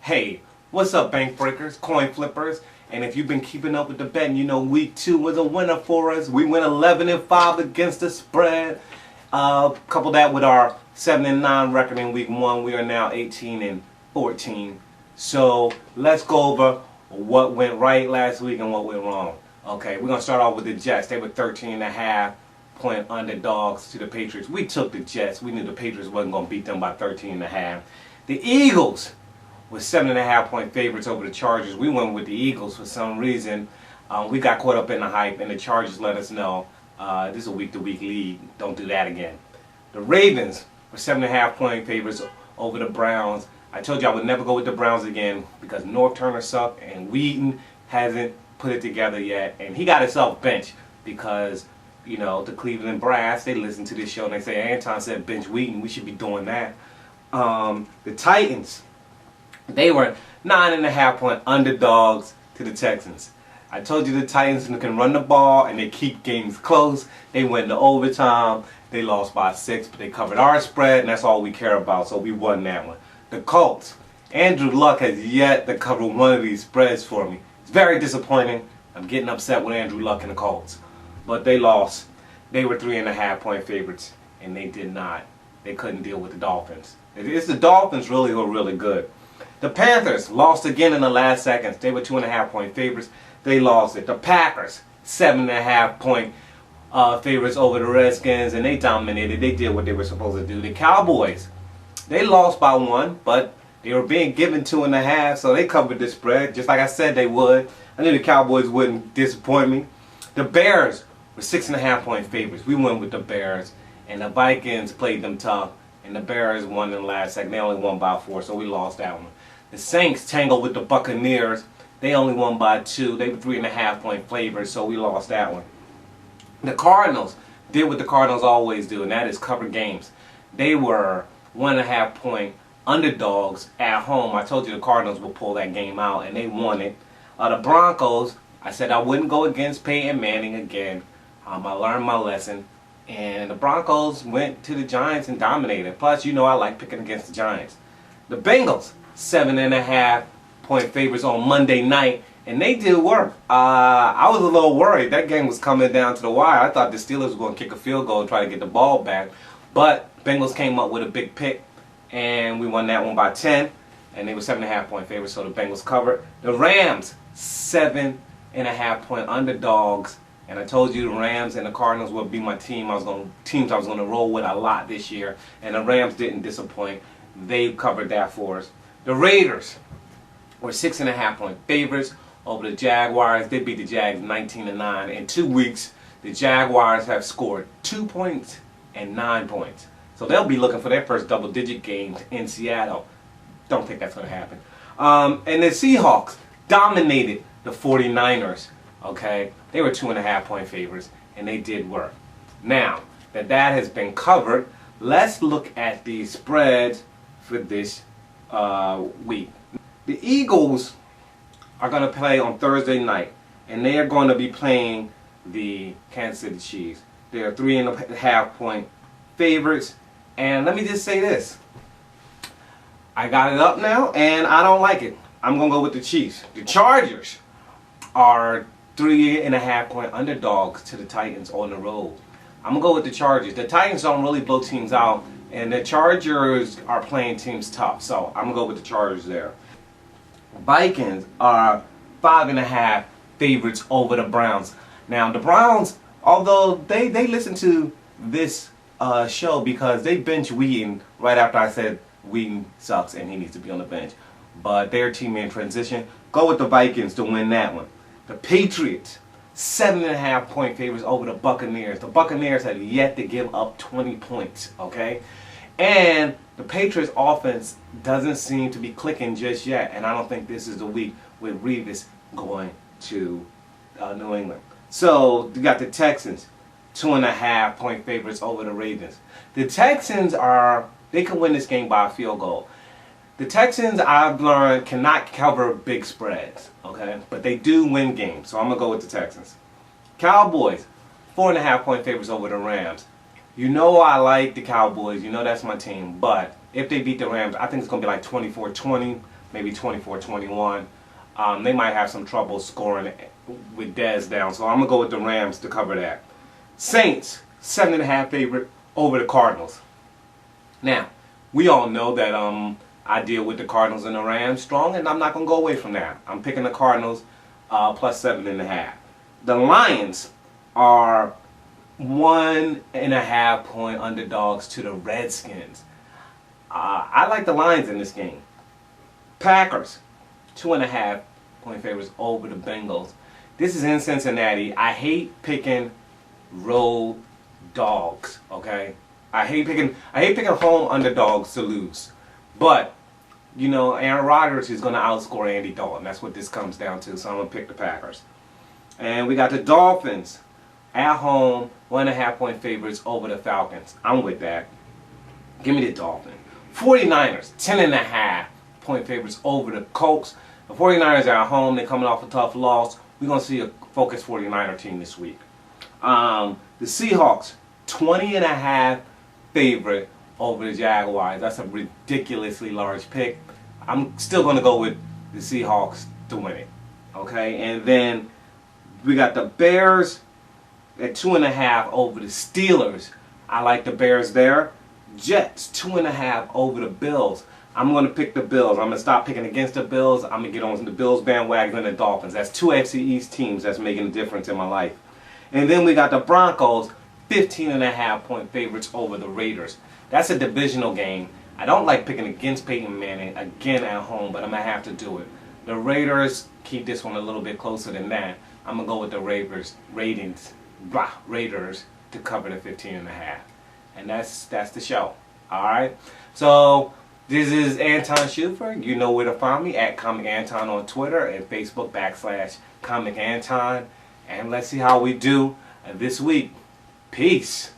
Hey, what's up, bank breakers, coin flippers? And if you've been keeping up with the betting, you know week 2 was a winner for us. We went 11-5 against the spread. Couple that with our 7-9 record in week 1, we are now 18-14. So let's go over what went right last week and what went wrong. Okay, we're gonna start off with the Jets. They were 13.5-point underdogs to the Patriots. We took the Jets. We knew the Patriots wasn't gonna beat them by 13.5. The Eagles were 7.5-point favorites over the Chargers. We went with the Eagles for some reason. We got caught up in the hype, and the Chargers let us know this is a week-to-week lead. Don't do that again. The Ravens were 7.5-point favorites over the Browns. I told you I would never go with the Browns again because North Turner sucked and Wheaton hasn't put it together yet, and he got himself benched because, you know, the Cleveland Brass, they listen to this show and they say Anton said bench Wheaton. We should be doing that. The Titans, they were 9.5-point underdogs to the Texans. I told you the Titans can run the ball and they keep games close. They went to overtime. They lost by 6, but they covered our spread, and that's all we care about, so we won that one. The Colts, Andrew Luck has yet to cover one of these spreads for me. It's very disappointing. I'm getting upset with Andrew Luck and the Colts. But they lost. They were 3.5-point favorites, and they did not. They couldn't deal with the Dolphins. It's the Dolphins really who are really good. The Panthers lost again in the last seconds. They were 2.5-point favorites. They lost it. The Packers, 7.5-point favorites over the Redskins, and they dominated. They did what they were supposed to do. The Cowboys, they lost by 1, but they were being given 2.5, so they covered the spread, just like I said they would. I knew the Cowboys wouldn't disappoint me. The Bears were 6.5-point favorites. We went with the Bears, and the Vikings played them tough, and the Bears won in the last second. They only won by 4, so we lost that one. The Saints tangled with the Buccaneers. They only won by 2. They were 3.5-point favorites, so we lost that one. The Cardinals did what the Cardinals always do, and that is cover games. They were 1.5-point underdogs at home. I told you the Cardinals would pull that game out, and they won it. The Broncos, I said I wouldn't go against Peyton Manning again. I learned my lesson, and the Broncos went to the Giants and dominated. Plus, you know I like picking against the Giants. The Bengals, 7.5-point favorites on Monday night, and they did work. I was a little worried. That game was coming down to the wire. I thought the Steelers were going to kick a field goal and try to get the ball back, but Bengals came up with a big pick, and we won that one by 10, and they were 7.5-point favorites, so the Bengals covered. The Rams, 7.5-point underdogs, and I told you the Rams and the Cardinals would be my teams I was going to roll with a lot this year, and the Rams didn't disappoint. They covered that for us. The Raiders were 6.5-point favorites over the Jaguars. They beat the Jags 19-9. In 2 weeks, the Jaguars have scored 2 points and 9 points. So they'll be looking for their first double-digit games in Seattle. Don't think that's going to happen. And the Seahawks dominated the 49ers. Okay, they were 2.5-point favorites, and they did work. Now that has been covered, let's look at the spreads for this week. The Eagles are going to play on Thursday night, and they are going to be playing the Kansas City Chiefs. They are 3.5-point favorites, and let me just say this. I got it up now, and I don't like it. I'm going to go with the Chiefs. The Chargers are 3.5-point underdogs to the Titans on the road. I'm going to go with the Chargers. The Titans don't really blow teams out, and the Chargers are playing teams tough, so I'm going to go with the Chargers there. Vikings are 5.5 favorites over the Browns. Now, the Browns, although they listen to this show because they bench Wheaton right after I said Wheaton sucks and he needs to be on the bench. But their team in transition. Go with the Vikings to win that one. The Patriots, 7.5-point favorites over the Buccaneers. The Buccaneers have yet to give up 20 points, okay? And the Patriots offense doesn't seem to be clicking just yet, and I don't think this is the week with Revis going to New England. So you got the Texans, 2.5-point favorites over the Ravens. The Texans they can win this game by a field goal. The Texans, I've learned, cannot cover big spreads, okay? But they do win games, so I'm going to go with the Texans. Cowboys, 4.5-point favorites over the Rams. You know I like the Cowboys. You know that's my team. But if they beat the Rams, I think it's going to be like 24-20, maybe 24-21. They might have some trouble scoring with Dez down, so I'm going to go with the Rams to cover that. Saints, 7.5 favorite over the Cardinals. Now, we all know that I deal with the Cardinals and the Rams strong, and I'm not going to go away from that. I'm picking the Cardinals plus 7.5. The Lions are 1.5 point underdogs to the Redskins. I like the Lions in this game. Packers, 2.5 point favorites over the Bengals. This is in Cincinnati. I hate picking road dogs. Okay, I hate picking home underdogs to lose. But you know, Aaron Rodgers is going to outscore Andy Dalton. That's what this comes down to. So I'm going to pick the Packers. And we got the Dolphins at home, 1.5 point favorites over the Falcons. I'm with that. Give me the Dolphins. 49ers, 10.5 point favorites over the Colts. The 49ers are at home. They're coming off a tough loss. We're going to see a focused 49er team this week. The Seahawks, 20.5 favorite over the Jaguars. That's a ridiculously large pick. I'm still going to go with the Seahawks to win it. Okay, and then we got the Bears at 2.5 over the Steelers. I like the Bears there. Jets, 2.5 over the Bills. I'm going to pick the Bills. I'm going to stop picking against the Bills. I'm going to get on the Bills bandwagon and the Dolphins. That's two FC East teams that's making a difference in my life. And then we got the Broncos, 15.5 point favorites over the Raiders. That's a divisional game. I don't like picking against Peyton Manning again at home, but I'm going to have to do it. The Raiders keep this one a little bit closer than that. I'm going to go with the Raiders to cover the 15.5. And that's the show. Alright? So, this is Anton Shuford. You know where to find me at comicanton on Twitter and Facebook /comicanton. And let's see how we do this week. Peace.